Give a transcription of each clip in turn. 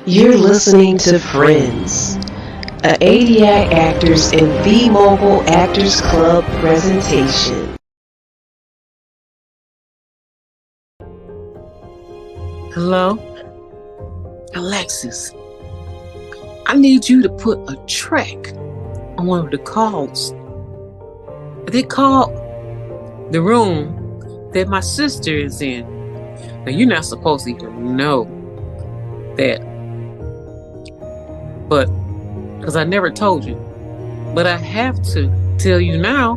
You're listening to Friends, a ADI Actors and V Mobile Actors Club presentation. Hello? Alexis, I need you to put a track on one of the calls. They called the room that my sister is in. Now, you're not supposed to even know that, but because I never told you. But I have to tell you now,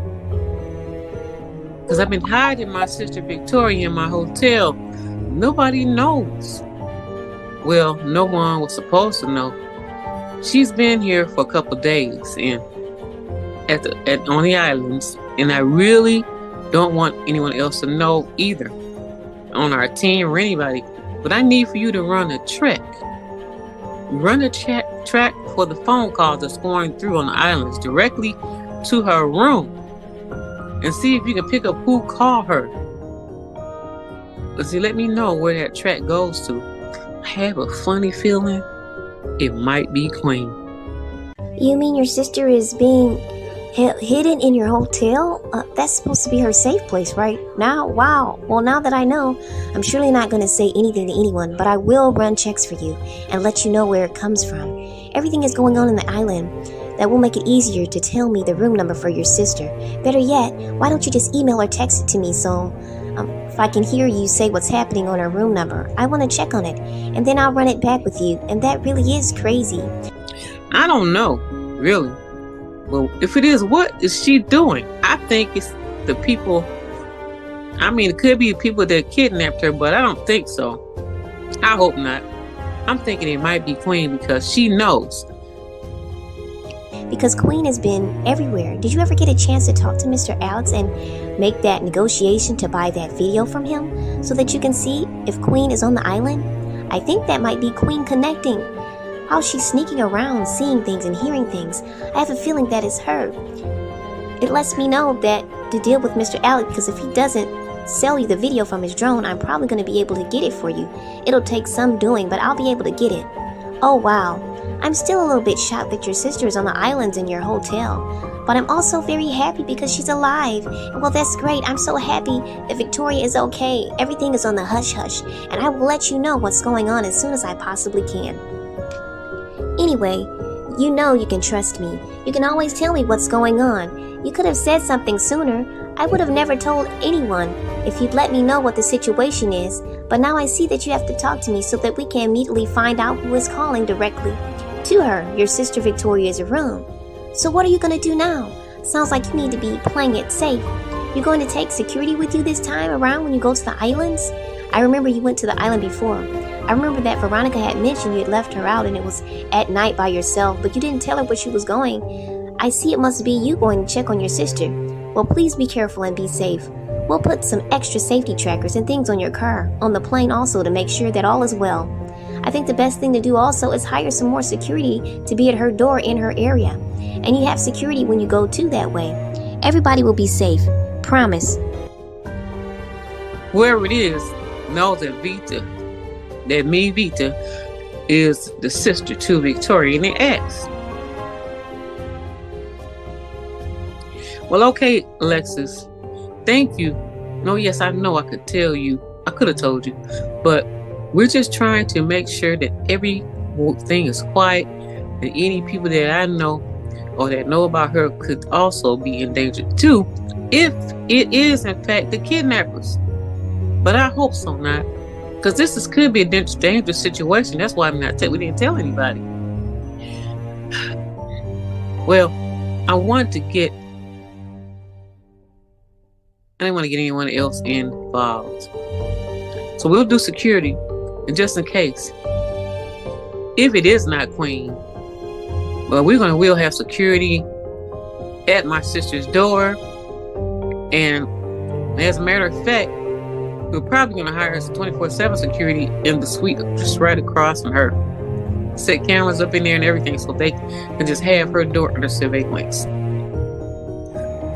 because I've been hiding my sister Victoria in my hotel. Nobody knows. Well, no one was supposed to know. She's been here for a couple days and on the islands, and I really don't want anyone else to know either, on our team or anybody. But I need for you to run a track. Run a track for the phone calls that's going through on the islands directly to her room, and see if you can pick up who called her. But see, let me know where that track goes to. I have a funny feeling it might be Queen. You mean your sister is being hidden in your hotel? That's supposed to be her safe place right now. Wow. Well, now that I know, I'm surely not going to say anything to anyone, but I will run checks for you and let you know where it comes from. Everything is going on in the island that will make it easier to tell me the room number for your sister. Better yet, why don't you just email or text it to me so if I can hear you say what's happening on her room number. I want to check on it, and then I'll run it back with you, and that really is crazy. I don't know, really. Well, if it is, what is she doing? I think it's the people. I mean, it could be the people that kidnapped her, but I don't think so. I hope not. I'm thinking it might be Queen because she knows. Because Queen has been everywhere. Did you ever get a chance to talk to Mr. Aleis and make that negotiation to buy that video from him so that you can see if Queen is on the island? I think that might be Queen connecting. How she's sneaking around, seeing things and hearing things. I have a feeling that is her. It lets me know that to deal with Mr. Aleis, because if he doesn't sell you the video from his drone, I'm probably going to be able to get it for you. It'll take some doing, but I'll be able to get it. Oh wow. I'm still a little bit shocked that your sister is on the islands in your hotel, but I'm also very happy because she's alive. Well, that's great. I'm so happy that Victoria is okay. Everything is on the hush-hush, and I will let you know what's going on as soon as I possibly can. Anyway, you know you can trust me. You can always tell me what's going on. You could have said something sooner. I would have never told anyone if you'd let me know what the situation is, but now I see that you have to talk to me so that we can immediately find out who is calling directly to her, your sister Victoria's room. So what are you going to do now? Sounds like you need to be playing it safe. You're going to take security with you this time around when you go to the islands? I remember you went to the island before. I remember that Veronica had mentioned you had left her out and it was at night by yourself, but you didn't tell her where she was going. I see it must be you going to check on your sister. Well, please be careful and be safe. We'll put some extra safety trackers and things on your car, on the plane also, to make sure that all is well. I think the best thing to do also is hire some more security to be at her door in her area. And you have security when you go too that way. Everybody will be safe. Promise. Whoever it is knows that Vita is the sister to Victoria, and they asked. Well, okay, Alexis. Thank you. No, yes, I know I could tell you. I could have told you. But we're just trying to make sure that everything is quiet and any people that I know or that know about her could also be in danger too, if it is in fact the kidnappers. But I hope so not, because this could be a dangerous situation. That's why we didn't tell anybody. Well, I didn't want to get anyone else involved. So we'll do security, and just in case, if it is not Queen, well, we'll have security at my sister's door. And as a matter of fact, we're probably going to hire some 24/7 security in the suite just right across from her. Set cameras up in there and everything so they can just have her door under surveillance.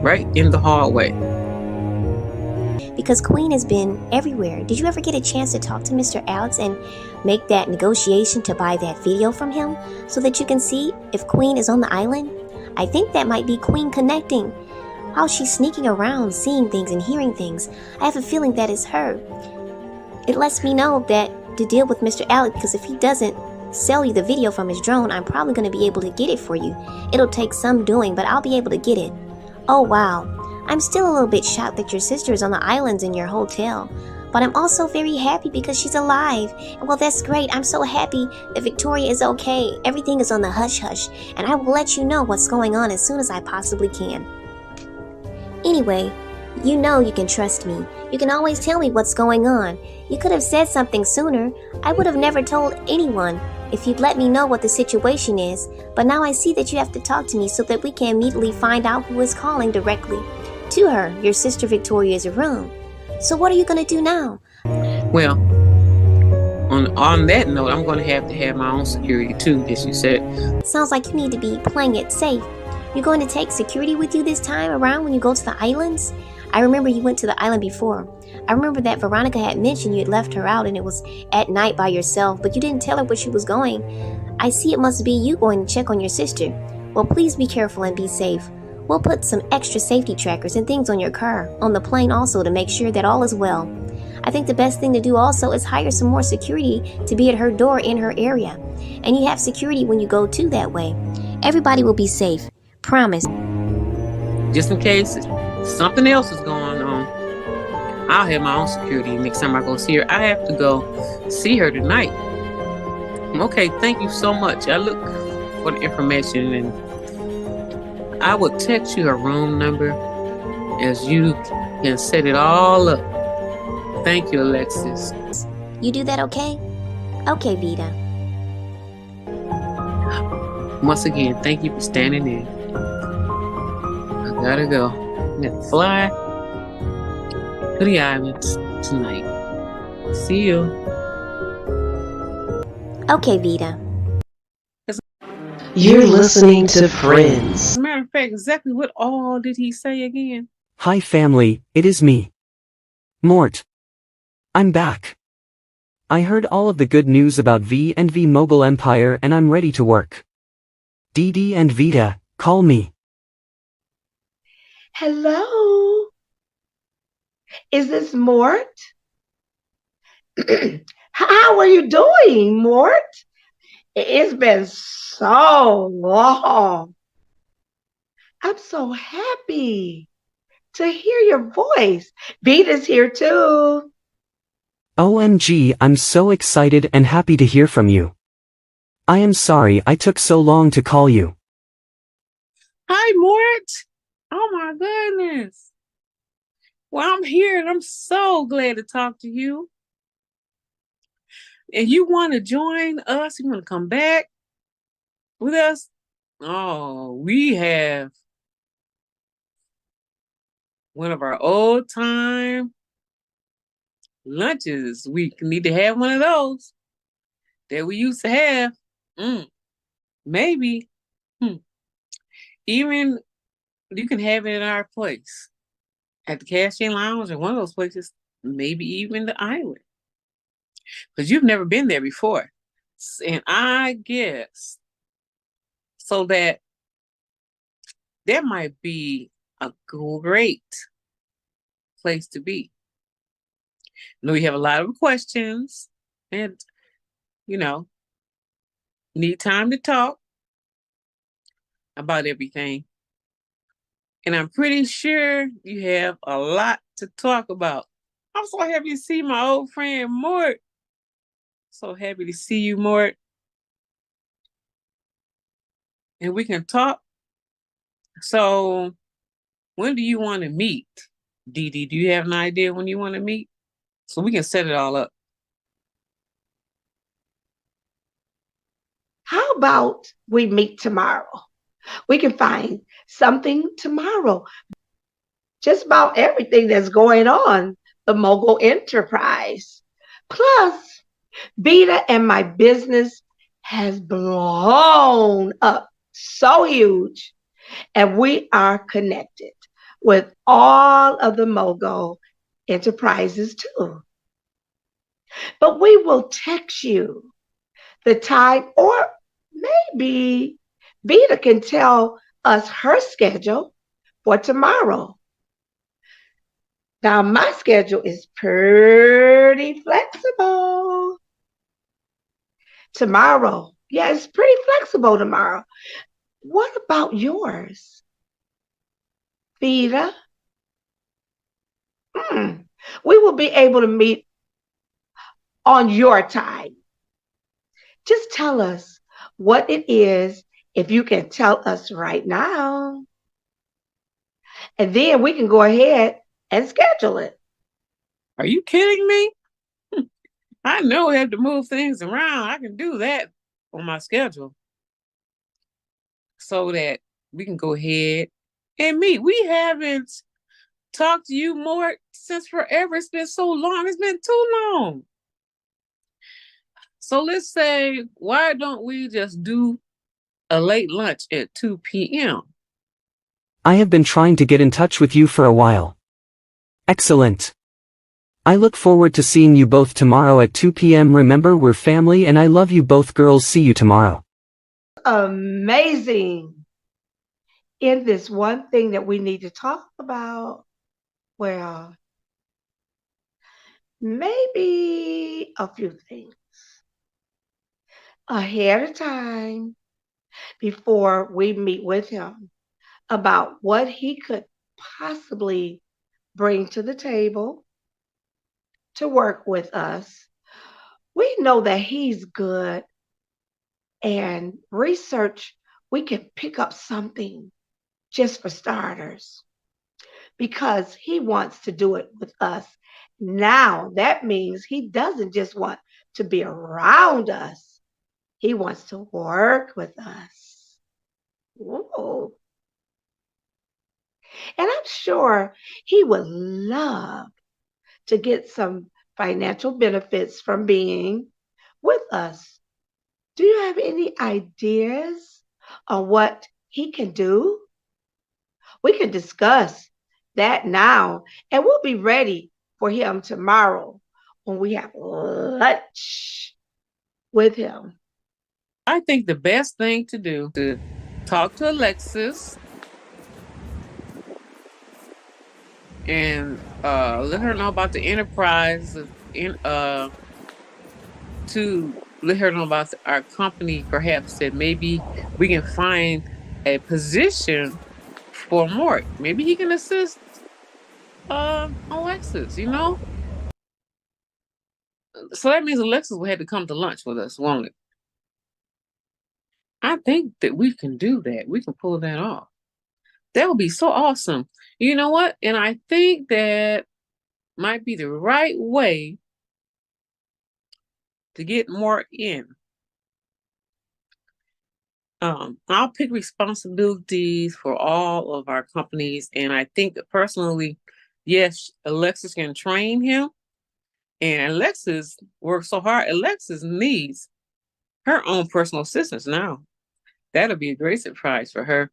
Right in the hallway. because Queen has been everywhere. Did you ever get a chance to talk to Mr. Aleis and make that negotiation to buy that video from him so that you can see if Queen is on the island? I think that might be Queen connecting. How she's sneaking around, seeing things and hearing things. I have a feeling that is her. It lets me know that to deal with Mr. Aleis, because if he doesn't sell you the video from his drone, I'm probably going to be able to get it for you. It'll take some doing, but I'll be able to get it. Oh wow, I'm still a little bit shocked that your sister is on the islands in your hotel, but I'm also very happy because she's alive. And well, that's great. I'm so happy that Victoria is okay. Everything is on the hush-hush, and I will let you know what's going on as soon as I possibly can. Anyway, you know you can trust me. You can always tell me what's going on. You could have said something sooner. I would have never told anyone if you'd let me know what the situation is, but now I see that you have to talk to me so that we can immediately find out who is calling directly to her, your sister Victoria's room. So what are you going to do now? Well, on that note, I'm going to have my own security too, as you said. Sounds like you need to be playing it safe. You're going to take security with you this time around when you go to the islands? I remember you went to the island before. I remember that Veronica had mentioned you had left her out and it was at night by yourself, but you didn't tell her where she was going. I see it must be you going to check on your sister. Well, please be careful and be safe. We'll put some extra safety trackers and things on your car, on the plane also, to make sure that all is well. I think the best thing to do also is hire some more security to be at her door in her area. And you have security when you go too that way. Everybody will be safe. Promise. Just in case something else is going on, I'll have my own security next time I go see her. I have to go see her tonight. Okay, thank you so much. I look for the information and I will text you her room number as you can set it all up. Thank you, Alexis. You do that okay? Okay, Vita. Once again, thank you for standing in. I gotta go. I'm gonna fly to the islands tonight. See you. Okay, Vita. You're listening to Friends. As a matter of fact, exactly what all did he say again? Hi family, it is me. Mort. I'm back. I heard all of the good news about V and V Mogul Empire and I'm ready to work. Dee and Vita, call me. Hello? Is this Mort? How are you doing, Mort? It's been so long. I'm so happy to hear your voice. Vita's here too. OMG, I'm so excited and happy to hear from you. I am sorry I took so long to call you. Hi, Mort. Oh my goodness. Well, I'm here and I'm so glad to talk to you. And you want to join us? You want to come back with us? Oh, we have one of our old time lunches. We need to have one of those that we used to have. Maybe. Even you can have it in our place at the Cashier Lounge or one of those places, maybe even the island. Because you've never been there before. And I guess so that might be a great place to be. I know we have a lot of questions and, need time to talk about everything. And I'm pretty sure you have a lot to talk about. I'm so happy to see my old friend Mort. So happy to see you, Mort. And we can talk. So when do you want to meet? Dee Dee, do you have an idea when you want to meet? So we can set it all up. How about we meet tomorrow? We can find something tomorrow. Just about everything that's going on, the Mogul Enterprise. Plus, Vita and my business has blown up so huge. And we are connected with all of the Mogul enterprises too. But we will text you the time, or maybe Vita can tell us her schedule for tomorrow. Now, my schedule is pretty flexible. Tomorrow, yeah, it's pretty flexible tomorrow. What about yours, Vita? We will be able to meet on your time. Just tell us what it is if you can tell us right now. And then we can go ahead and schedule it. Are you kidding me? I know I have to move things around. I can do that on my schedule so that we can go ahead and meet. We haven't talked to you more since forever. It's been so long. It's been too long. So let's say, why don't we just do a late lunch at 2 p.m.? I have been trying to get in touch with you for a while. Excellent. I look forward to seeing you both tomorrow at 2 p.m. Remember, we're family and I love you both girls. See you tomorrow. Amazing. In this one thing that we need to talk about, well, maybe a few things ahead of time before we meet with him about what he could possibly bring to the table to work with us. We know that he's good, and research, we can pick up something just for starters, because he wants to do it with us now. That means he doesn't just want to be around us, he wants to work with us. Ooh. And I'm sure he would love to get some financial benefits from being with us. Do you have any ideas on what he can do? We can discuss that now, and we'll be ready for him tomorrow when we have lunch with him. I think the best thing to do is to talk to Alexis and let her know about the enterprise to let her know about our company, perhaps that maybe we can find a position for Mort. Maybe he can assist Alexis, So that means Alexis will have to come to lunch with us, won't it? I think that we can do that. We can pull that off. That would be so awesome. You know what? And I think that might be the right way to get more in. I'll pick responsibilities for all of our companies. And I think that personally, yes, Alexis can train him. And Alexis works so hard. Alexis needs her own personal assistants now. That'll be a great surprise for her.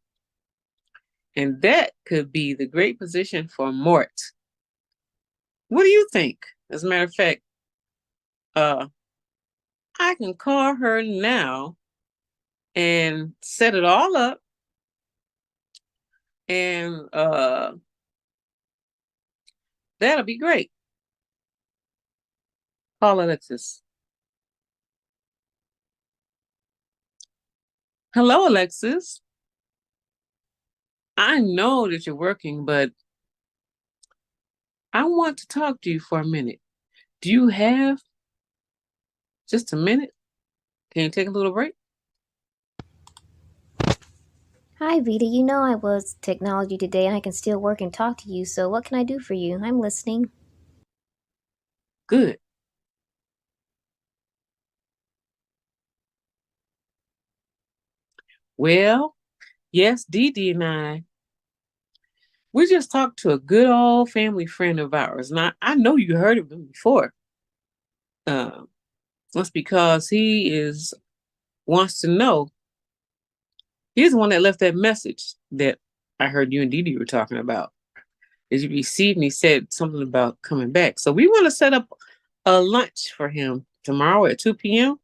And that could be the great position for Mort. What do you think? As a matter of fact, I can call her now and set it all up. And that'll be great. Call Alexis. Hello, Alexis. I know that you're working, but I want to talk to you for a minute. Do you have just a minute? Can you take a little break? Hi, Vita. You know I was technology today and I can still work and talk to you, so what can I do for you? I'm listening. Good. Well, yes, Dee Dee and I, we just talked to a good old family friend of ours. And I know you heard of him before. That's because he wants to know. He's the one that left that message that I heard you and Dee Dee were talking about. Did you receive? And he said something about coming back. So we want to set up a lunch for him tomorrow at 2 p.m.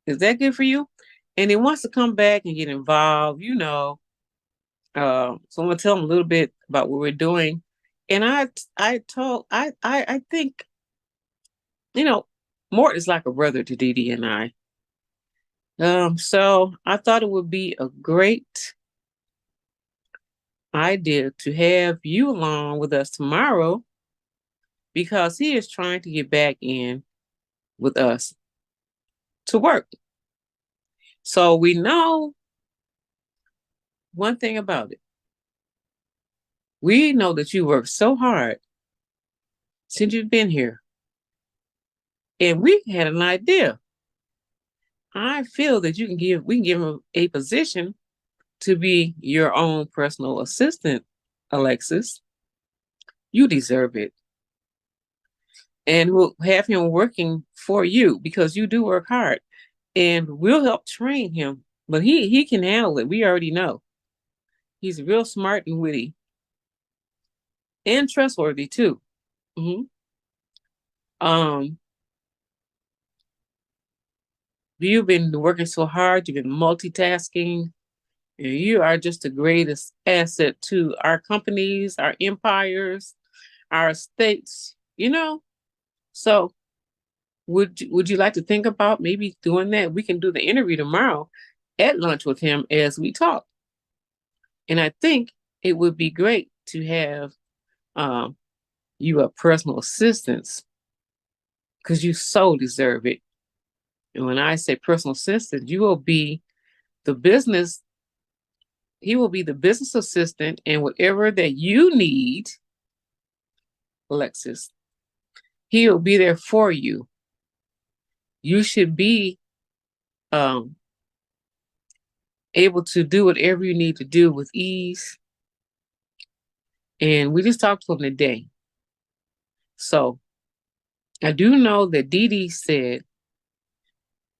Is that good for you? And he wants to come back and get involved, you know. So I'm gonna tell him a little bit about what we're doing. And I think, you know, Mort is like a brother to Dee Dee and I. So I thought it would be a great idea to have you along with us tomorrow because he is trying to get back in with us to work. So we know one thing about it. We know that you work so hard since you've been here. And we had an idea. I feel that we can give him a position to be your own personal assistant, Alexis. You deserve it. And we'll have him working for you because you do work hard. And we'll help train him. But he can handle it. We already know. He's real smart and witty. And trustworthy too. Mm-hmm. You've been working so hard, you've been multitasking, and you are just the greatest asset to our companies, our empires, our states, you know? So would you like to think about maybe doing that? We can do the interview tomorrow at lunch with him as we talk. And I think it would be great to have you a personal assistant because you so deserve it. And when I say personal assistant, he will be the business assistant, and whatever that you need, Alexis, he'll be there for you. You should be able to do whatever you need to do with ease. And we just talked to him today. So I do know that Dee Dee said,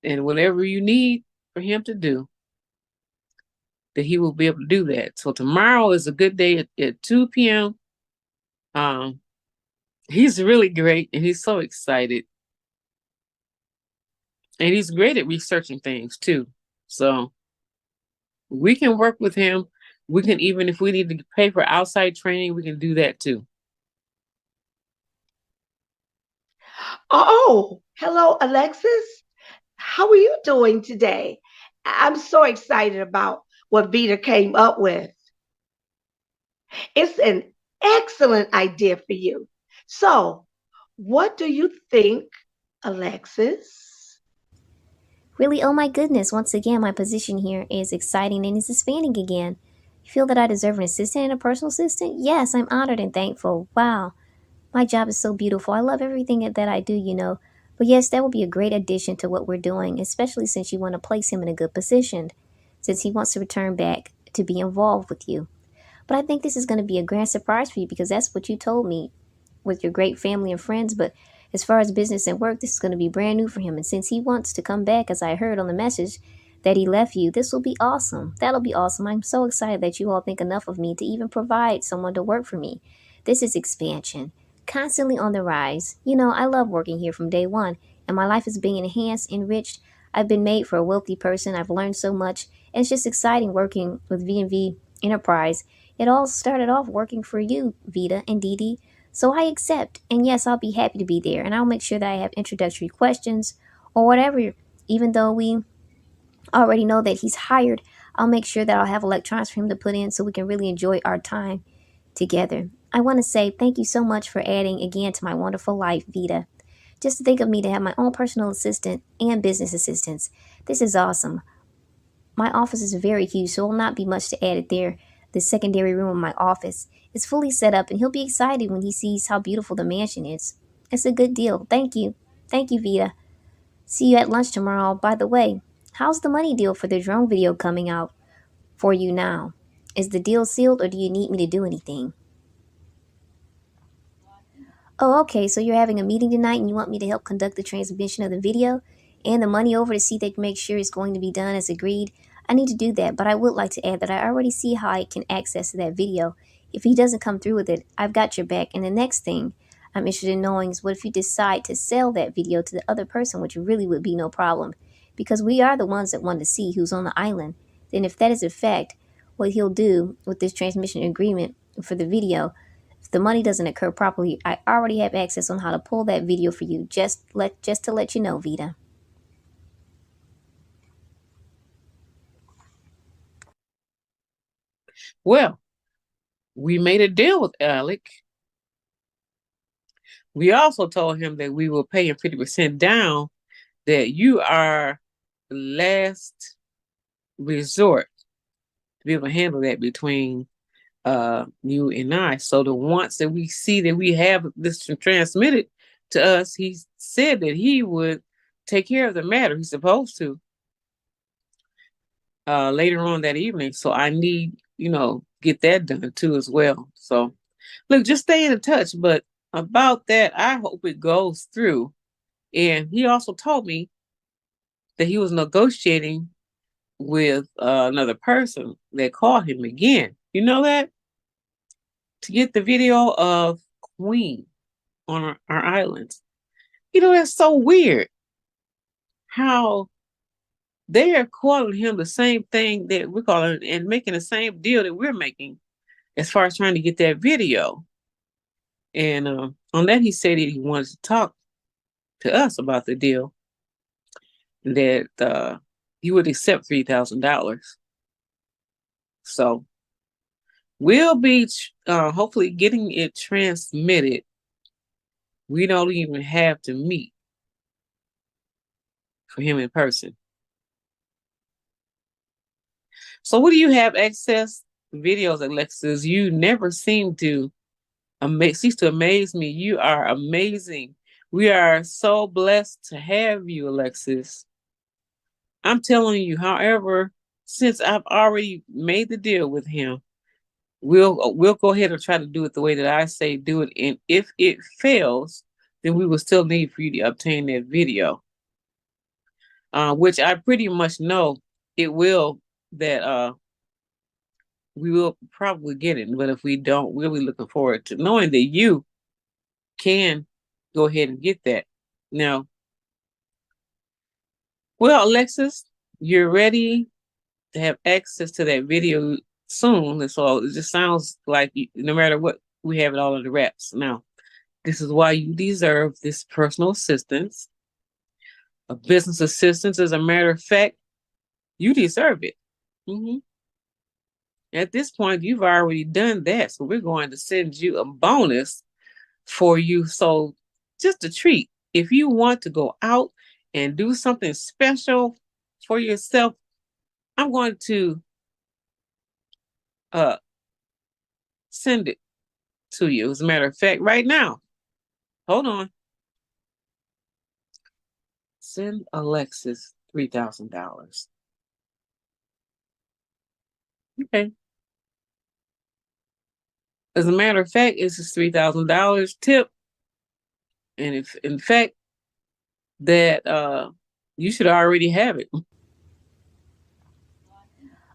and whatever you need for him to do, that he will be able to do that. So tomorrow is a good day at 2 p.m. He's really great and he's so excited. And he's great at researching things too. So we can work with him. We can, even if we need to pay for outside training, we can do that too. Oh, hello, Alexis. How are you doing today? I'm so excited about what Vita came up with. It's an excellent idea for you. So, what do you think, Alexis? Really, oh my goodness, once again, my position here is exciting and is expanding again. You feel that I deserve an assistant and a personal assistant? Yes, I'm honored and thankful. Wow. My job is so beautiful. I love everything that I do, you know. But yes, that will be a great addition to what we're doing, especially since you want to place him in a good position, since he wants to return back to be involved with you. But I think this is going to be a grand surprise for you because that's what you told me with your great family and friends. But as far as business and work, this is going to be brand new for him. And since he wants to come back, as I heard on the message that he left you, this will be awesome. That'll be awesome. I'm so excited that you all think enough of me to even provide someone to work for me. This is expansion, constantly on the rise. You know, I love working here from day one, and my life is being enhanced, enriched. I've been made for a wealthy person. I've learned so much, and it's just exciting working with V&V Enterprise. It all started off working for you, Vita and Dee Dee. So I accept, and yes, I'll be happy to be there, and I'll make sure that I have introductory questions or whatever. Even though we already know that he's hired, I'll make sure that I'll have electronics for him to put in so we can really enjoy our time together. I want to say thank you so much for adding again to my wonderful life, Vita. Just to think of me to have my own personal assistant and business assistants. This is awesome. My office is very huge, so it will not be much to add it there. The secondary room of my office is fully set up, and he'll be excited when he sees how beautiful the mansion is. It's a good deal. Thank you. Thank you, Vita. See you at lunch tomorrow. By the way, how's the money deal for the drone video coming out for you now? Is the deal sealed, or do you need me to do anything? Oh, okay, so you're having a meeting tonight and you want me to help conduct the transmission of the video and the money over to see that make sure it's going to be done as agreed. I need to do that, but I would like to add that I already see how I can access that video If he doesn't come through with it, I've got your back. And the next thing I'm interested in knowing is, what if you decide to sell that video to the other person, which really would be no problem, because we are the ones that want to see who's on the island. Then if that is a fact, what he'll do with this transmission agreement for the video, if the money doesn't occur properly, I already have access on how to pull that video for you, just to let you know, Vita. Well, we made a deal with Alec. We also told him that we will pay him 50% down, that you are the last resort to be able to handle that between you and I. So the once that we see that we have this transmitted to us, he said that he would take care of the matter. He's supposed to later on that evening. So I need, get that done too as well. So look, just stay in touch. But about that, I hope it goes through. And he also told me that he was negotiating with another person that called him again. You know that? To get the video of Queen on our island. That's so weird how they are calling him the same thing that we're calling, and making the same deal that we're making as far as trying to get that video. And on that, he said that he wanted to talk to us about the deal, that he would accept $3,000. So we'll be hopefully getting it transmitted. We don't even have to meet for him in person. So what do you have access videos, Alexis? You never seem to cease to amaze me. You are amazing. We are so blessed to have you, Alexis. I'm telling you, however, since I've already made the deal with him, we'll go ahead and try to do it the way that I say do it. And if it fails, then we will still need for you to obtain that video, which I pretty much know it will, that we will probably get it. But if we don't, we'll be looking forward to knowing that you can go ahead and get that. Now, well, Alexis, you're ready to have access to that video soon. And so it just sounds like no matter what, we have it all under wraps. Now, this is why you deserve this personal assistance, a business assistance. As a matter of fact, you deserve it. Mm-hmm. At this point, you've already done that. So we're going to send you a bonus for you. So just a treat. If you want to go out and do something special for yourself, I'm going to send it to you. As a matter of fact, right now, hold on. Send Alexis $3,000. Okay. As a matter of fact, it's a $3,000 tip. And if in fact that you should already have it.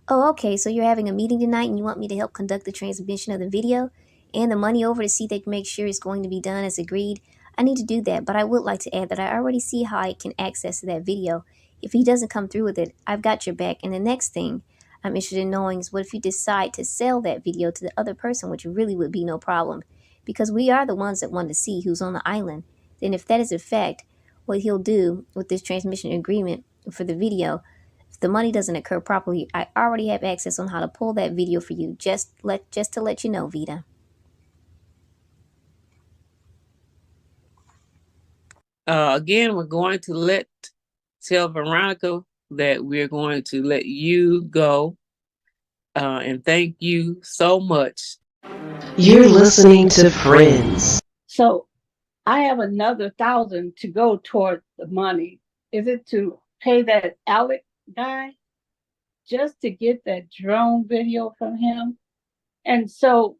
Oh, okay, so you're having a meeting tonight and you want me to help conduct the transmission of the video and the money over to see that you make sure it's going to be done as agreed. I need to do that, but I would like to add that I already see how I can access that video. If he doesn't come through with it, I've got your back. And the next thing I'm interested in knowing is, what if you decide to sell that video to the other person, which really would be no problem, because we are the ones that want to see who's on the island. Then if that is a fact, what he'll do with this transmission agreement for the video, if the money doesn't occur properly, I already have access on how to pull that video for you, just to let you know, Vita. Again, we're going to tell Veronica that we're going to let you go. And thank you so much. You're listening to Friends. So I have another 1,000 to go toward the money. Is it to pay that Alex guy just to get that drone video from him? And so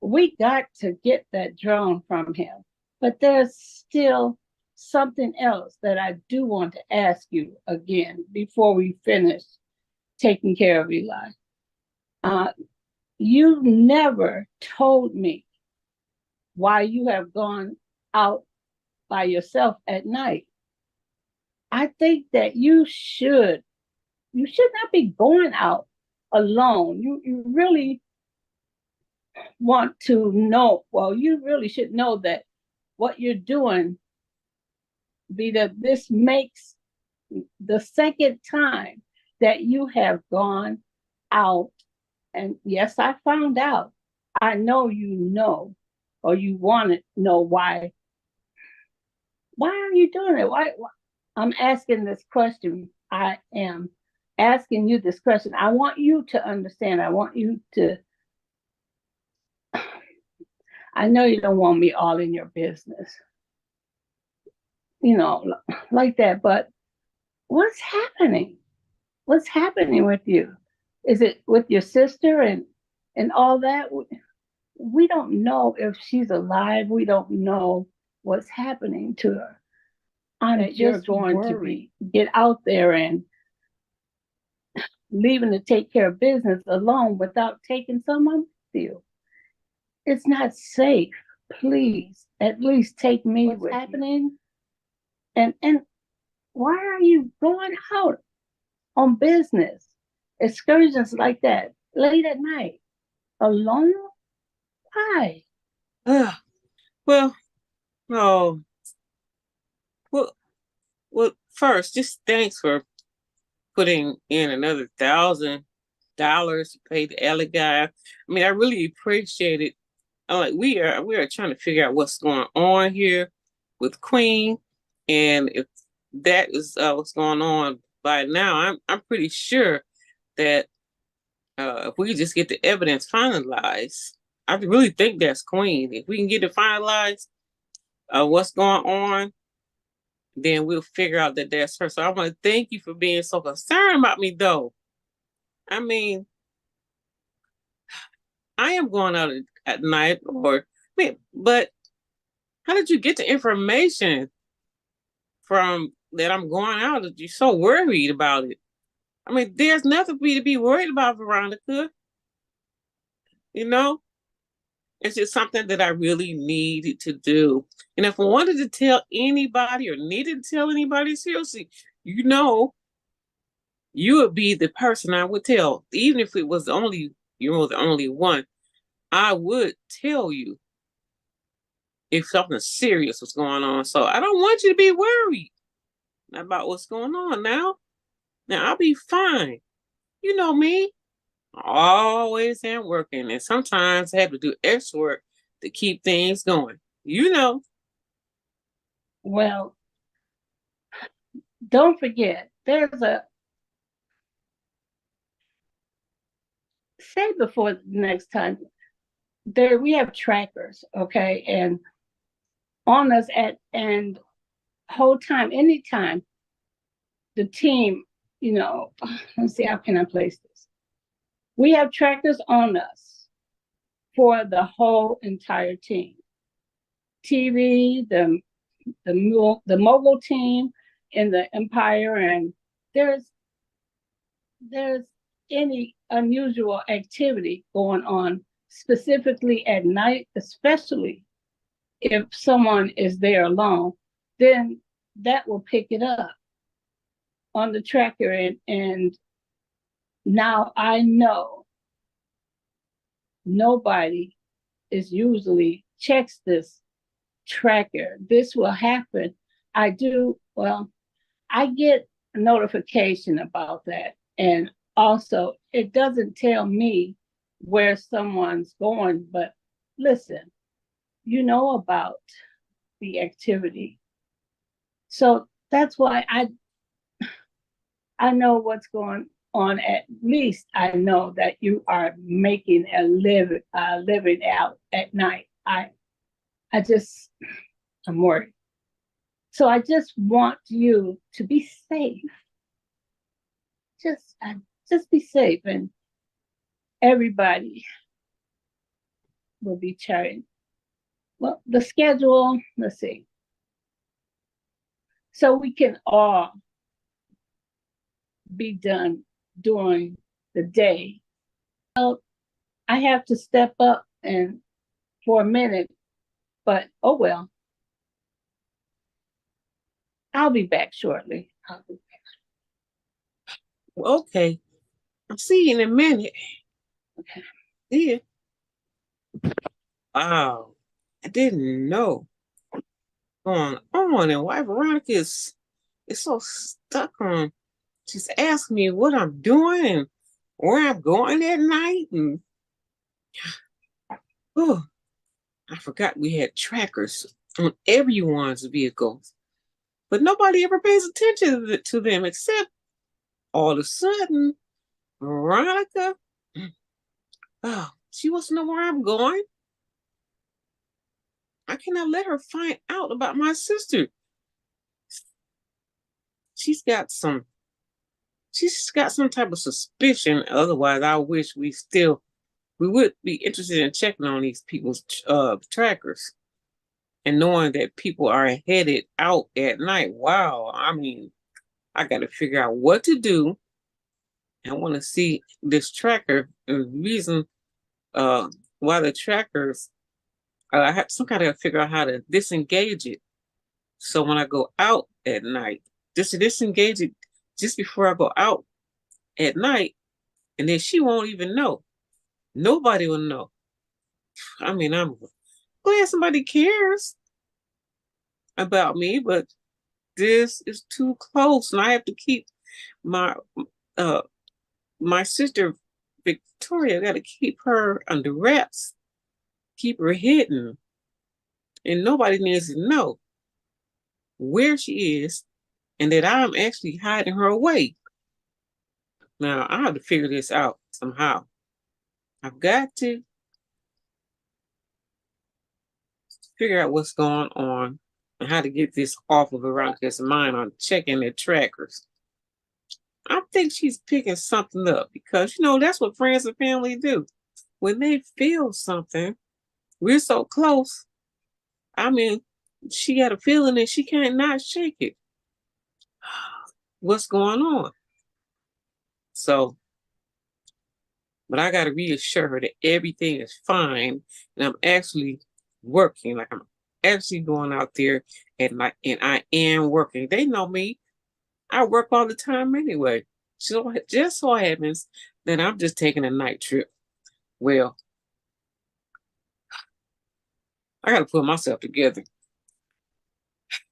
we got to get that drone from him. But there's still something else that I do want to ask you again before we finish taking care of Eli. you never told me why you have gone out by yourself at night. I think that you should not be going out alone. You really want to know, well, you really should know that what you're doing, Vita, this makes the second time that you have gone out. And yes, I found out. I know you know, or you want to know why. Why are you doing it? Why? I'm asking this question. I am asking you this question. I want you to understand. I want you to. I know you don't want me all in your business, like that. But what's happening? What's happening with you? Is it with your sister and all that? We don't know if she's alive. We don't know what's happening to her. I'm just going to get out there and leaving to take care of business alone without taking someone with you. It's not safe. Please, at least take me what's happening. And why are you going out on business excursions like that late at night alone? Why? Well, oh, well. First, just thanks for putting in another $1,000 to pay the alley guy. I mean, I really appreciate it. Like we are trying to figure out what's going on here with Queen, and if that is what's going on by now, I'm pretty sure that if we just get the evidence finalized, I really think that's Queen. If we can get it finalized, what's going on, then we'll figure out that that's her. So I want to thank you for being so concerned about me, though. I mean, I am going out at night, but how did you get the information from that I'm going out? You're so worried about it. I mean, there's nothing for me to be worried about, Veronica. It's just something that I really needed to do. And if I wanted to tell anybody or needed to tell anybody, seriously, you would be the person I would tell. Even if it was the only one, I would tell you if something serious was going on. So I don't want you to be worried about what's going on now. Now I'll be fine. You know me. I always am working, and sometimes I have to do extra work to keep things going. Well, don't forget, say before the next time, we have trackers, okay, and on us and whole time, anytime the team, let's see, how can I place this? We have trackers on us for the whole entire team. TV, the mogul team in the Empire, and there's any unusual activity going on, specifically at night, especially if someone is there alone, then that will pick it up on the tracker. And now I know nobody is usually checks this tracker. This will happen. I get a notification about that. And also, it doesn't tell me where someone's going, but listen, you know about the activity. So that's why I know what's going on. At least I know that you are making a living out at night. I'm worried. So I just want you to be safe. Just be safe, and everybody will be charting. Well, the schedule, let's see. So we can all be done during the day. Well, I have to step up and for a minute, but oh well. I'll be back shortly. I'll be back. Well, okay. I'll see you in a minute. Okay. Yeah. Wow. I didn't know. Going on and why Veronica is so stuck on just asking me what I'm doing and where I'm going at night. And oh, I forgot we had trackers on everyone's vehicles, but nobody ever pays attention to them except all of a sudden, Veronica, oh, she wants to know where I'm going. I cannot let her find out about my sister. She's got some type of suspicion. Otherwise, I wish we would be interested in checking on these people's trackers and knowing that people are headed out at night. Wow. I mean, I got to figure out what to do. I want to see this tracker and the reason why the trackers, I have some kind of figure out how to disengage it. So when I go out at night, just to disengage it just before I go out at night, and then she won't even know. Nobody will know. I mean, I'm glad somebody cares about me, but this is too close, and I have to keep my my sister Victoria. I got to keep her under wraps, keep her hidden, and nobody needs to know where she is, and that I'm actually hiding her away. Now I have to figure this out somehow. I've got to figure out what's going on and how to get this off of Veronica's mind on checking their trackers. I think she's picking something up because, that's what friends and family do. When they feel something, we're so close. I mean, she got a feeling and she can't not shake it. What's going on? So, but I got to reassure her that everything is fine and I'm actually working. Like I'm actually going out there and I am working. They know me. I work all the time anyway. So just so happens that I'm just taking a night trip. Well, I got to put myself together.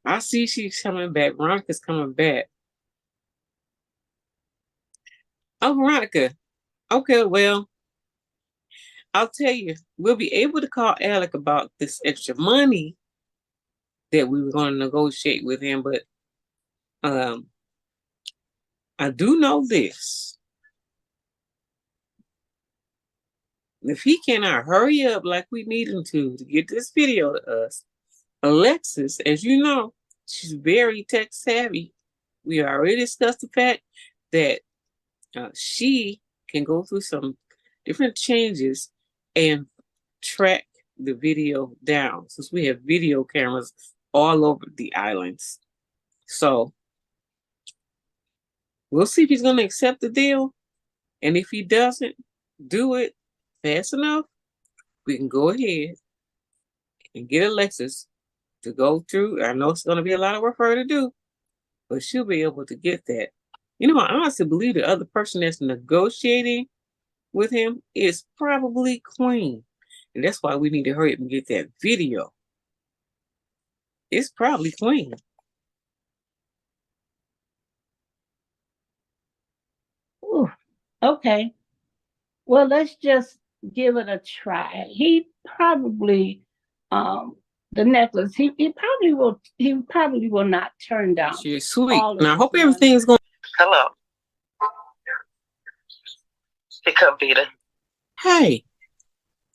I see she's coming back. Veronica's coming back. Oh, Veronica. Okay, well, I'll tell you, we'll be able to call Alec about this extra money that we were going to negotiate with him, but I do know this. If he cannot hurry up like we need him to get this video to us, Alexis, as you know, she's very tech savvy. We already discussed the fact that she can go through some different changes and track the video down, since we have video cameras all over the islands. So we'll see if he's going to accept the deal. And if he doesn't do it fast enough, we can go ahead and get Alexis to go through. I know it's going to be a lot of work for her to do, but she'll be able to get that. I honestly believe the other person that's negotiating with him is probably Queen. And that's why we need to hurry up and get that video. It's probably Queen. Ooh, okay. Well, let's just give it a try. He probably, the necklace, he probably will not turn down. She's sweet. And I hope everything's going. Hello. Pick up, Vita. Hey,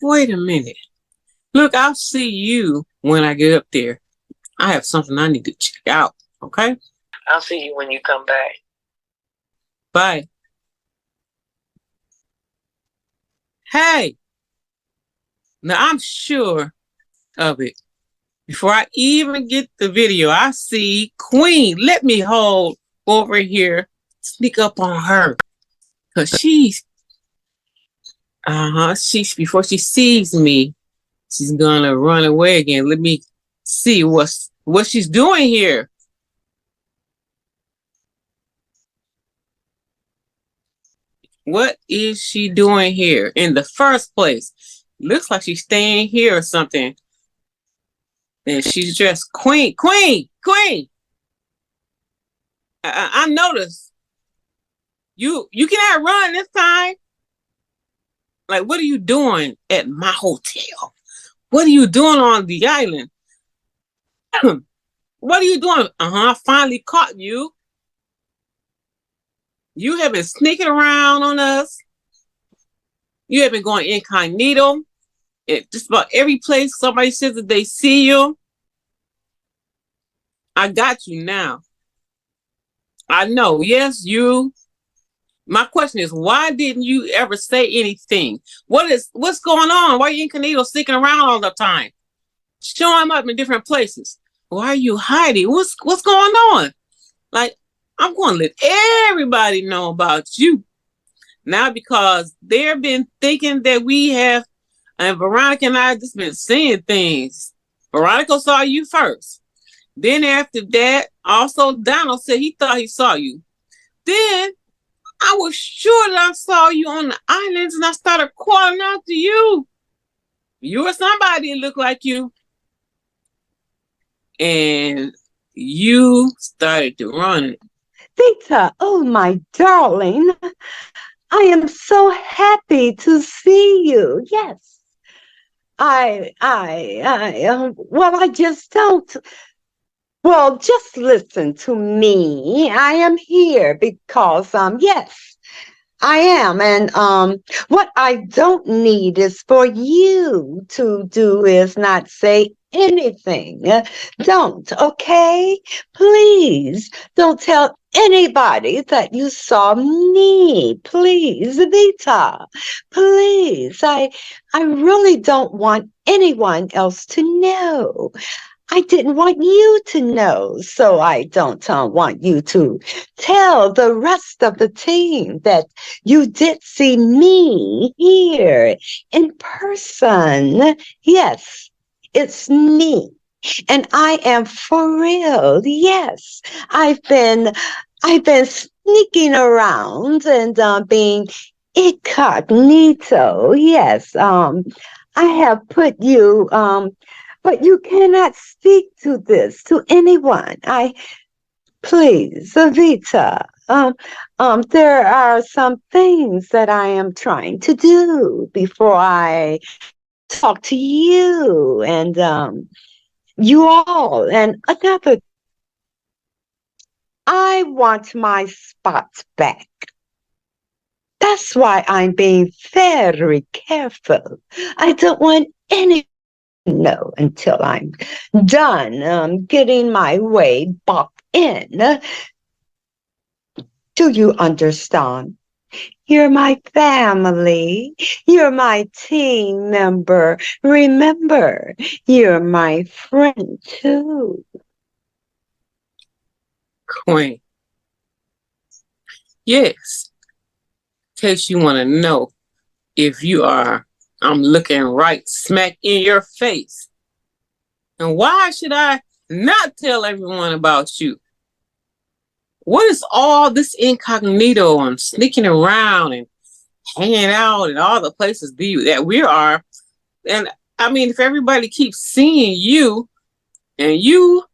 wait a minute. Look, I'll see you when I get up there. I have something I need to check out, okay? I'll see you when you come back. Bye. Hey! Now, I'm sure of it. Before I even get the video, I see Queen. Let me hold over here, sneak up on her. Because Before she sees me, she's gonna run away again. Let me see what she's doing here. What is she doing here in the first place? Looks like she's staying here or something. And she's just Queen. I noticed you cannot run this time. Like, what are you doing at my hotel? What are you doing on the island? What are you doing? I finally caught you. You have been sneaking around on us. You have been going incognito. At just about every place somebody says that they see you. I got you now. I know. Yes, you. My question is, why didn't you ever say anything? What's going on? Why are you incognito sneaking around all the time? Showing up in different places. Why are you hiding? What's going on? Like, I'm going to let everybody know about you now, because they've been thinking that we have, and Veronica and I just been seeing things. Veronica saw you first. Then after that, also Donald said he thought he saw you. Then I was sure that I saw you on the islands, and I started calling out to you. You were somebody that looked like you. And you started to run. Vita, oh my darling, I am so happy to see you. Yes, well, I just don't. Well, just listen to me. I am here because, yes, I am. And what I don't need is for you to do is not say anything. Don't, okay? Please don't tell anybody that you saw me. Please, Vita. Please. I really don't want anyone else to know. I didn't want you to know, so I don't want you to tell the rest of the team that you did see me here in person. Yes, it's me, and I am for real. Yes, I've been sneaking around and being incognito. Yes, I have put you. But you cannot speak to this to anyone. Please, Vita. There are some things that I am trying to do before I talk to you and you all. And another, I want my spots back. That's why I'm being very careful. I don't want any. No, until I'm done getting my way back in. Do you understand? You're my family. You're my team member. Remember, you're my friend too. Queen. Yes. In case you want to know if you are, I'm looking right smack in your face. And why should I not tell everyone about you? What is all this incognito and sneaking around and hanging out in all the places that we are? And I mean, if everybody keeps seeing you, and you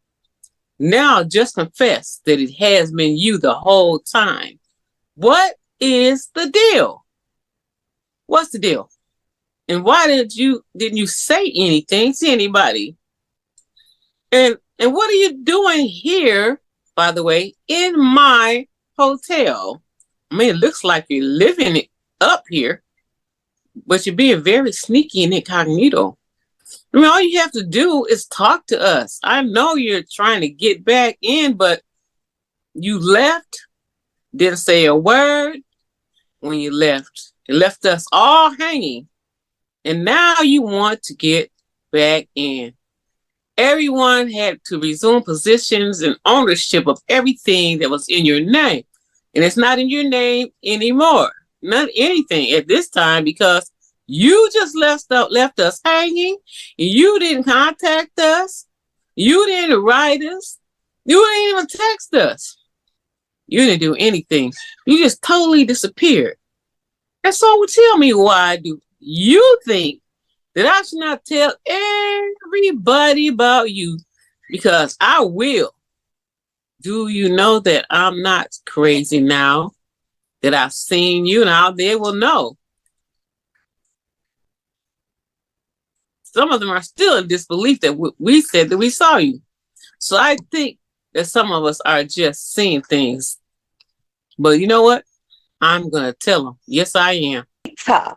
now just confess that it has been you the whole time, what is the deal? What's the deal? And why didn't you say anything to anybody? And what are you doing here, by the way, in my hotel? I mean, it looks like you're living it up here, but you're being very sneaky and incognito. I mean, all you have to do is talk to us. I know you're trying to get back in, but you left, didn't say a word when you left. You left us all hanging. And now you want to get back in. Everyone had to resume positions and ownership of everything that was in your name. And it's not in your name anymore. Not anything at this time, because You just left us hanging. You didn't contact us. You didn't write us. You didn't even text us. You didn't do anything. You just totally disappeared. And so tell me, why do you think that I should not tell everybody about you? Because I will. Do you know that I'm not crazy now? That I've seen you, now they will know. Some of them are still in disbelief that we said that we saw you. So I think that some of us are just seeing things. But you know what? I'm going to tell them. Yes, I am. Vita,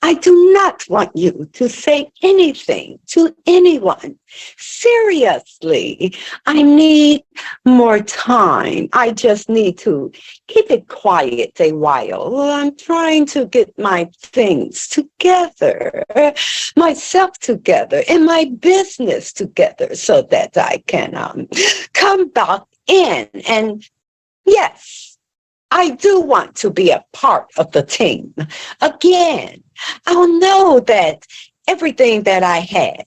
I do not want you to say anything to anyone. Seriously, I need more time. I just need to keep it quiet a while. I'm trying to get my things together, myself together, and my business together so that I can come back in. And yes, I do want to be a part of the team. Again, I'll know that everything that I had,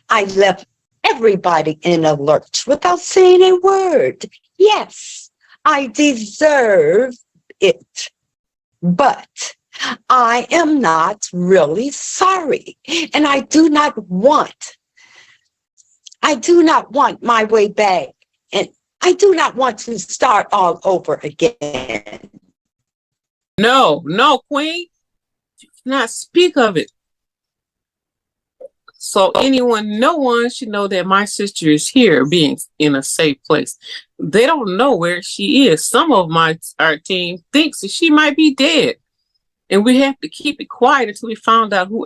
I left everybody in a lurch without saying a word. Yes, I deserve it, but I am not really sorry. And I do not want my way back. And I do not want to start all over again. No, Queen. You cannot speak of it. So no one should know that my sister is here, being in a safe place. They don't know where she is. Some of our team thinks that she might be dead. And we have to keep it quiet until we found out who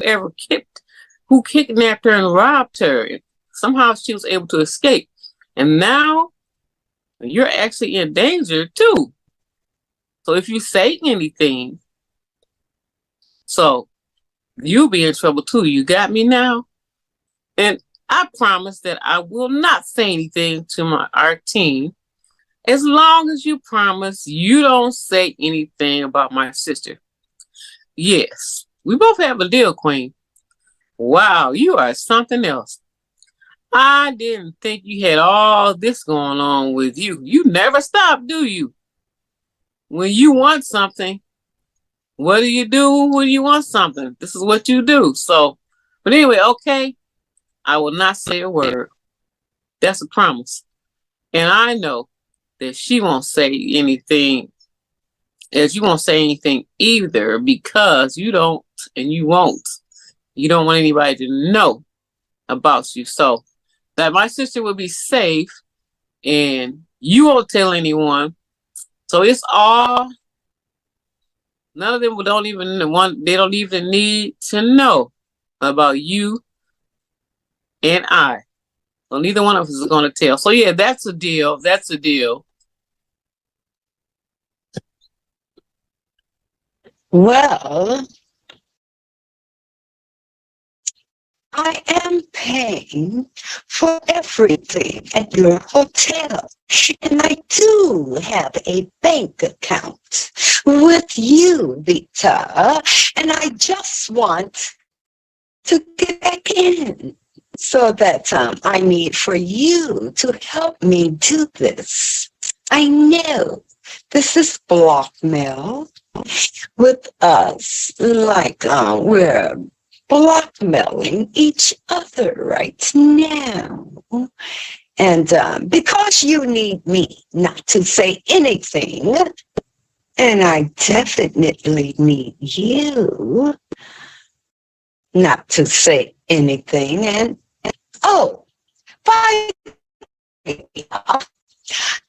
kidnapped her and robbed her. And somehow she was able to escape. And now you're actually in danger too. So if you say anything, so you'll be in trouble too. You got me now? And I promise that I will not say anything to our team as long as you promise you don't say anything about my sister. Yes, we both have a deal, Queen. Wow, you are something else. I didn't think you had all this going on with you. You never stop, do you? When you want something, what do you do when you want something? This is what you do. So, but anyway, okay, I will not say a word. That's a promise. And I know that she won't say anything, as you won't say anything either, because you don't and you won't. You don't want anybody to know about you. So that my sister will be safe and you won't tell anyone. So it's all, none of them they don't even need to know about you and I. So neither one of us is going to tell. So yeah, that's a deal. That's a deal. Well, I am paying for everything at your hotel. And I do have a bank account with you, Vita. And I just want to get back in so that I need for you to help me do this. I know this is blackmail with us, like we're blackmailing each other right now. And because you need me not to say anything, and I definitely need you not to say anything. And oh, by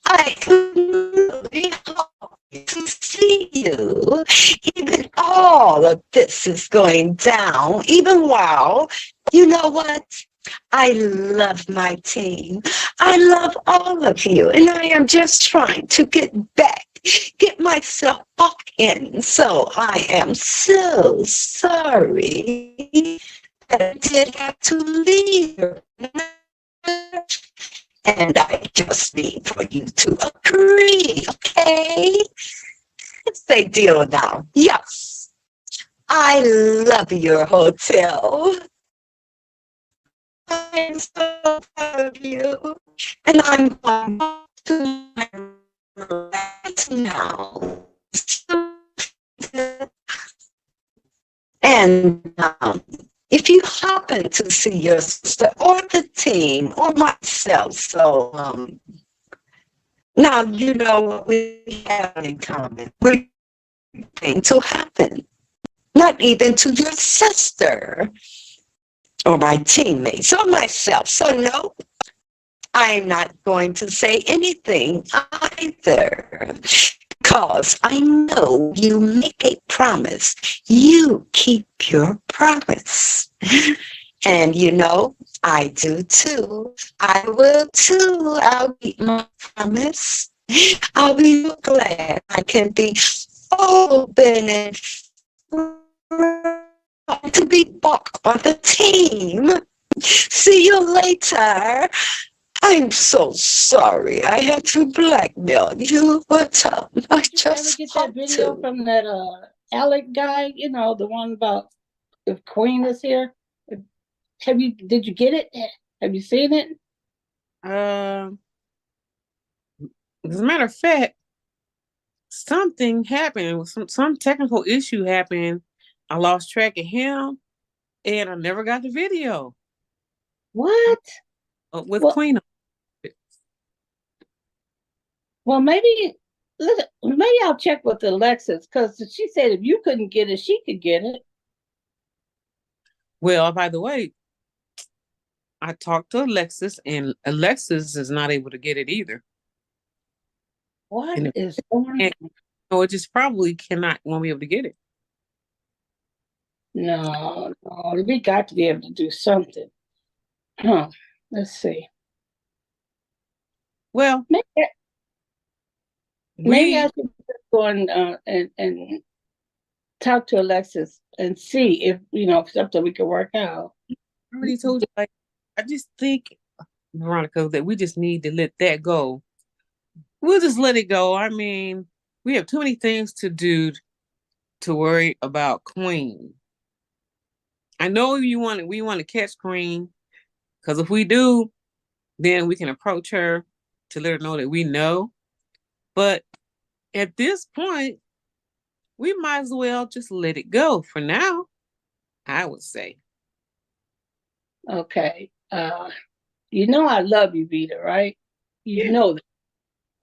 I really hope to see you, even all of this is going down, even while, you know what? I love my team. I love all of you, and I am just trying to get myself back in. So I am so sorry that I did have to leave. And I just need for you to agree, okay? It's a deal now. Yes. I love your hotel. I'm so proud of you. And I'm going to my room right now. And if you happen to see your sister or the team or myself, so now you know what we have in common. We're going to happen. Not even to your sister or my teammates or myself. So no, I'm not going to say anything either. Because I know you make a promise. You keep your promise. And you know, I do too. I will too. I'll keep my promise. I'll be so glad I can be open and to be back on the team. See you later. I'm so sorry I had to blackmail you, but I Did you ever just get that video from that Alec guy? You know, the one about if Queen is here. Did you get it? Have you seen it? As a matter of fact, something happened. Some technical issue happened. I lost track of him, and I never got the video. What? With Queen. Well, maybe I'll check with Alexis, because she said if you couldn't get it, she could get it. Well, by the way, I talked to Alexis, and Alexis is not able to get it either. What is going on? No, it just probably won't be able to get it. No, we got to be able to do something. Huh. Let's see. Well, maybe I should go and talk to Alexis and see if something we can work out. I already told you. I just think, Veronica, that we just need to let that go. We'll just let it go. I mean, we have too many things to do to worry about Queen. I know we want to catch Queen, because if we do, then we can approach her to let her know that we know. But at this point, we might as well just let it go for now, I would say. Okay. You know I love you, Vita, right? You know that.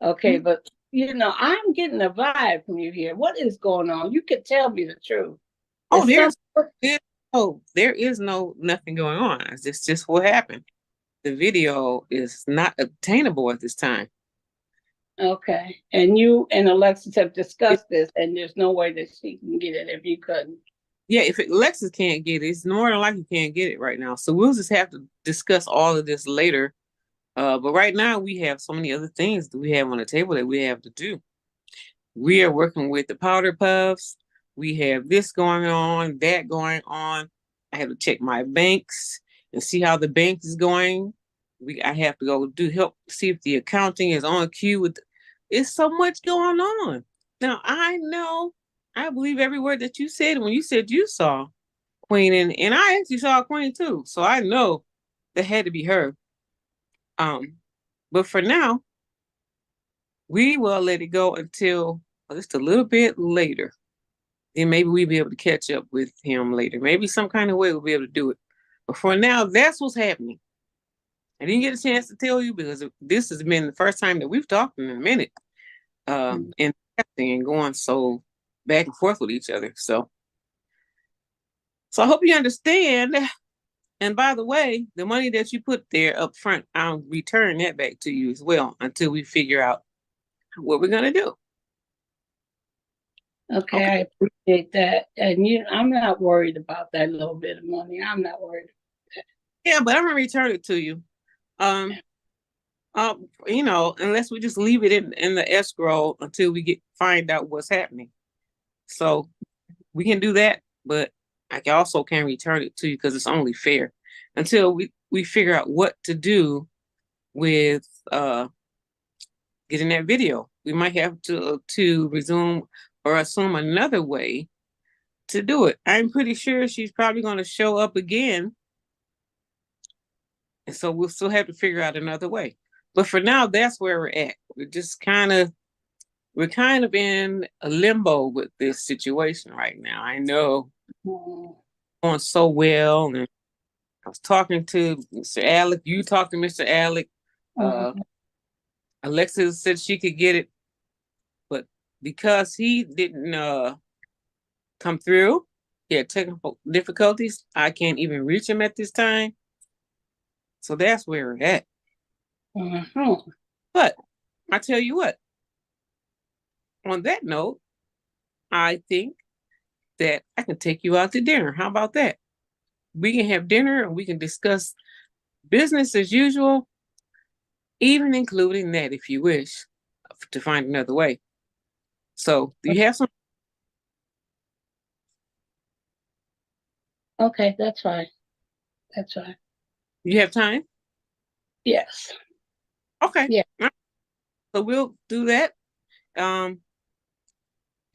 Okay, but I'm getting a vibe from you here. What is going on? You can tell me the truth. Oh, there is nothing going on. It's just what happened. The video is not obtainable at this time. Okay. And you and Alexis have discussed this, and there's no way that she can get it if you couldn't. Yeah, if Alexis can't get it, it's more than likely can't get it right now. So we'll just have to discuss all of this later. But right now we have so many other things that we have on the table that we have to do. We are working with the powder puffs. We have this going on, that going on. I have to check my banks and see how the bank is going. I have to go help see if the accounting is on cue with. It's so much going on. Now I know, I believe every word that you said when you said you saw Queen, and I actually saw Queen too. So I know that had to be her. But for now, we will let it go until just a little bit later. Then maybe we'll be able to catch up with him later. Maybe some kind of way we'll be able to do it. But for now, that's what's happening. I didn't get a chance to tell you because this has been the first time that we've talked in a minute. And going so back and forth with each other. So I hope you understand. And by the way, the money that you put there up front, I'll return that back to you as well until we figure out what we're going to do. Okay, I appreciate that. And I'm not worried about that little bit of money. I'm not worried about that. Yeah, but I'm going to return it to you. Unless we just leave it in the escrow until we find out what's happening. So we can do that, but I also can return it to you because it's only fair until we figure out what to do with getting that video. We might have to resume or assume another way to do it. I'm pretty sure she's probably going to show up again. And so we'll still have to figure out another way. But for now, that's where we're at. We're kind of in a limbo with this situation right now. I know going so well, and I was talking to Mr. Alec. You talked to Mr. Alec. Alexis said she could get it, but because he didn't come through, he had technical difficulties. I can't even reach him at this time. So that's where we're at. But I tell you what, on that note, I think that I can take you out to dinner. How about that? We can have dinner and we can discuss business as usual, even including that if you wish to find another way. So do you have some? Okay, that's fine. That's fine. You have time? Yes. Okay. Yeah. So we'll do that. You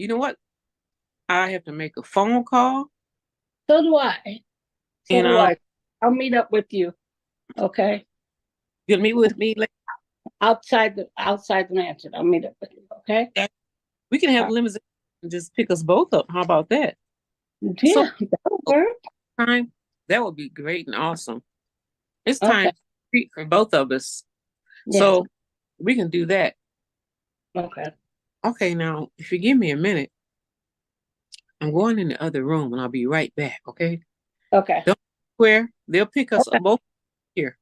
know what? I have to make a phone call. So do I. I'll meet up with you. Okay. You'll meet with me later? Outside the mansion. I'll meet up with you. Okay. Yeah. We can have a limousine and just pick us both up. How about that? Yeah, so, that'll work. Time. That would be great and awesome. It's time for both of us. Yeah. So we can do that. Okay. Okay, now if you give me a minute, I'm going in the other room and I'll be right back, okay? Okay. They'll pick us up both here.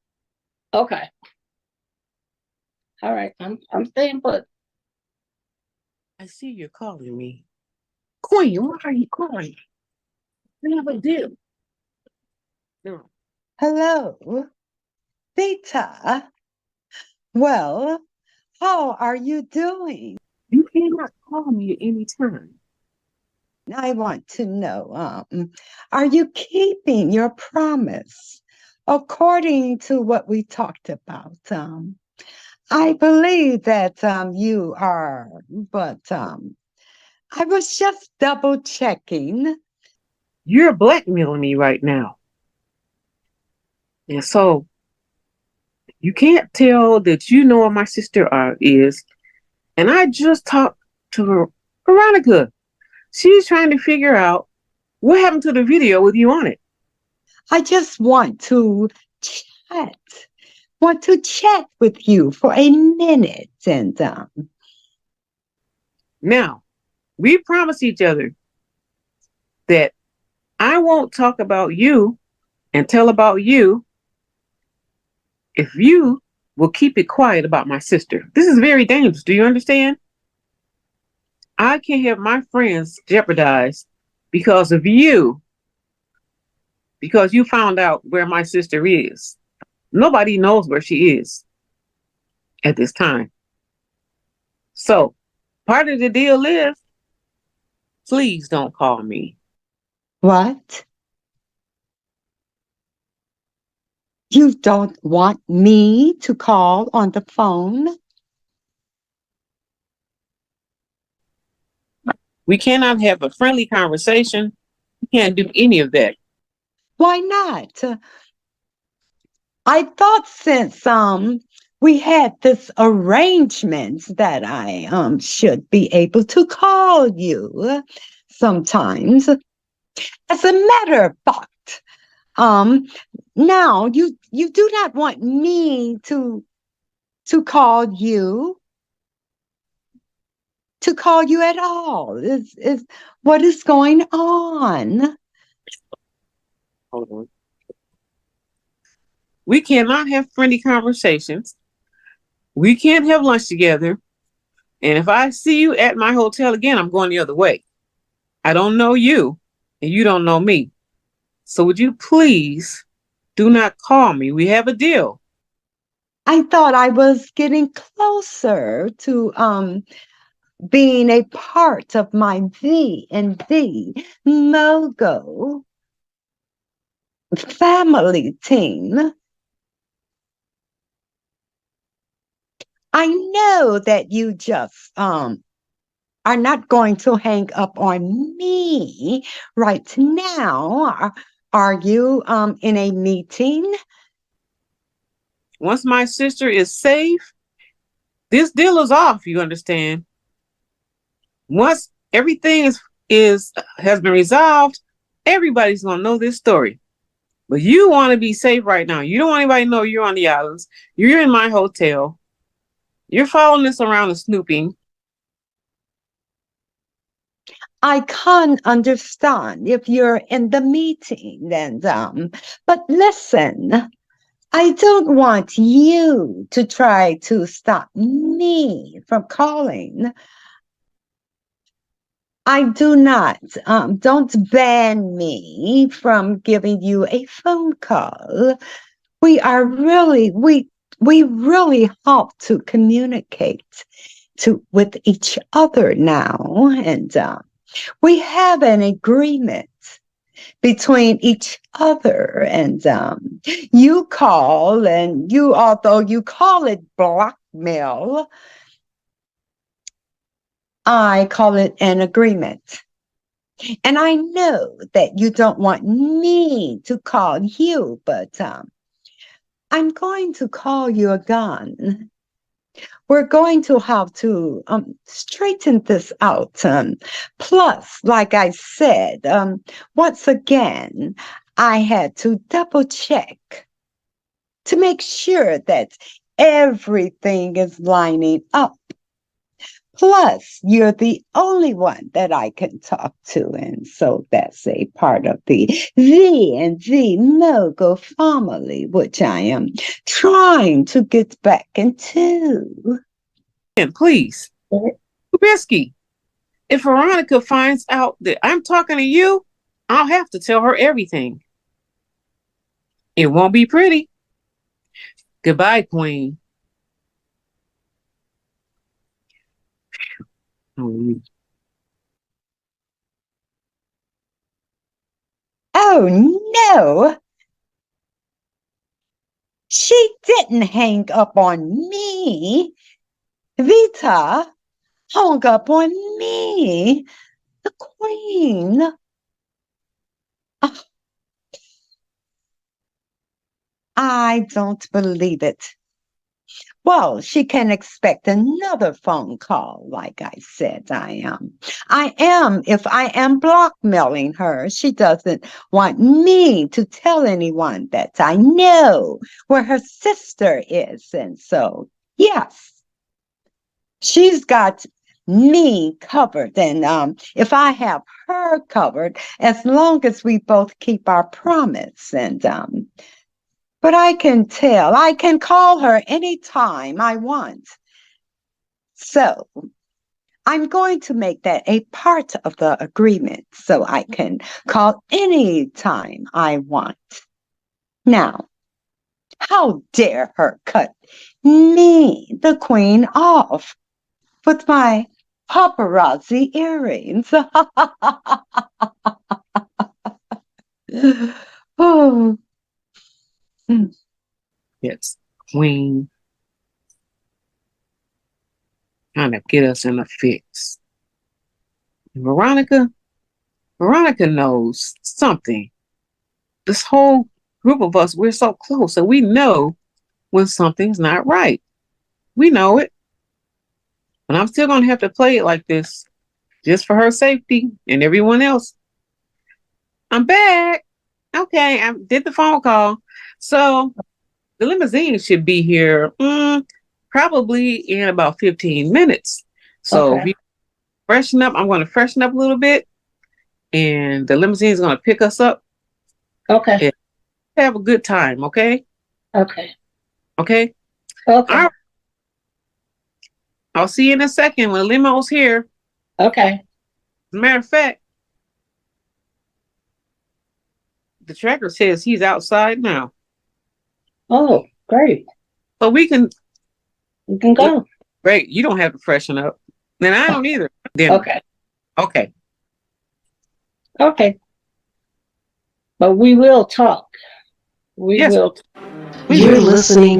Okay. All right. I'm staying put. I see you're calling me. Queen, why are you calling? I have a deal. No. Hello, Vita. Well, how are you doing? You cannot call me at any time. I want to know, are you keeping your promise according to what we talked about? I believe that you are, but I was just double checking. You're blackmailing me right now. And so you can't tell that you know where my sister is. And I just talked to Veronica. She's trying to figure out what happened to the video with you on it. I just want to chat with you for a minute. And now, we promised each other that I won't talk about you and tell about you if you will keep it quiet about my sister. This is very dangerous. Do you understand? I can't have my friends jeopardized because of you. Because you found out where my sister is. Nobody knows where she is at this time. So, part of the deal is, please don't call me. What? You don't want me to call on the phone? We cannot have a friendly conversation. We can't do any of that. Why not? I thought since we had this arrangement that I should be able to call you sometimes. As a matter of fact, now you do not want me to call you at all. Is what is going on? Hold on. We cannot have friendly conversations. We can't have lunch together. And if I see you at my hotel again, I'm going the other way. I don't know you, and you don't know me. So would you please do not call me? We have a deal. I thought I was getting closer to being a part of my V&V Mogo family team. I know that you just are are not going to hang up on me right now. Are you in a meeting? Once my sister is safe, this deal is off, you understand? Once everything has been resolved, everybody's gonna know this story. But you want to be safe right now. You don't want anybody to know you're on the islands. You're in my hotel. You're following us around and snooping. I can't understand if you're in the meeting, and but listen, I don't want you to try to stop me from calling. I do not. Don't ban me from giving you a phone call. We really have to communicate with each other now, and we have an agreement between each other, and you call, and although you call it blackmail, I call it an agreement. And I know that you don't want me to call you, but I'm going to call you again. We're going to have to straighten this out. Plus, like I said, once again, I had to double check to make sure that everything is lining up. Plus, you're the only one that I can talk to, and so that's a part of the V Mogul family, which I am trying to get back into. And please, risky. If Veronica finds out that I'm talking to you, I'll have to tell her everything. It won't be pretty. Goodbye, Queen. Oh, no. She didn't hang up on me. Vita hung up on me, the Queen. I don't believe it. Well, she can expect another phone call. Like I said, if I am blackmailing her, she doesn't want me to tell anyone that I know where her sister is. And so, yes, she's got me covered. And if I have her covered, as long as we both keep our promise. And but I can call her anytime I want. So I'm going to make that a part of the agreement so I can call anytime I want. Now, how dare her cut me, the Queen, off with my paparazzi earrings? Oh. Yes, Queen. Trying to get us in a fix. Veronica knows something. This whole group of us, we're so close, and we know when something's not right. We know it. But I'm still going to have to play it like this, just for her safety and everyone else. I'm back. Okay, I did the phone call. So the limousine should be here probably in about 15 minutes. So if you freshen up, I'm going to freshen up a little bit. And the limousine is going to pick us up. Okay. And have a good time, okay? Okay. Okay? Okay. All right. I'll see you in a second when the limo's here. Okay. As a matter of fact, the tracker says he's outside now. Oh, great. So we can go. Great. You don't have to freshen up. Then I don't either. Then. Okay. Okay. Okay. But we will talk. We Yes. will. You're listening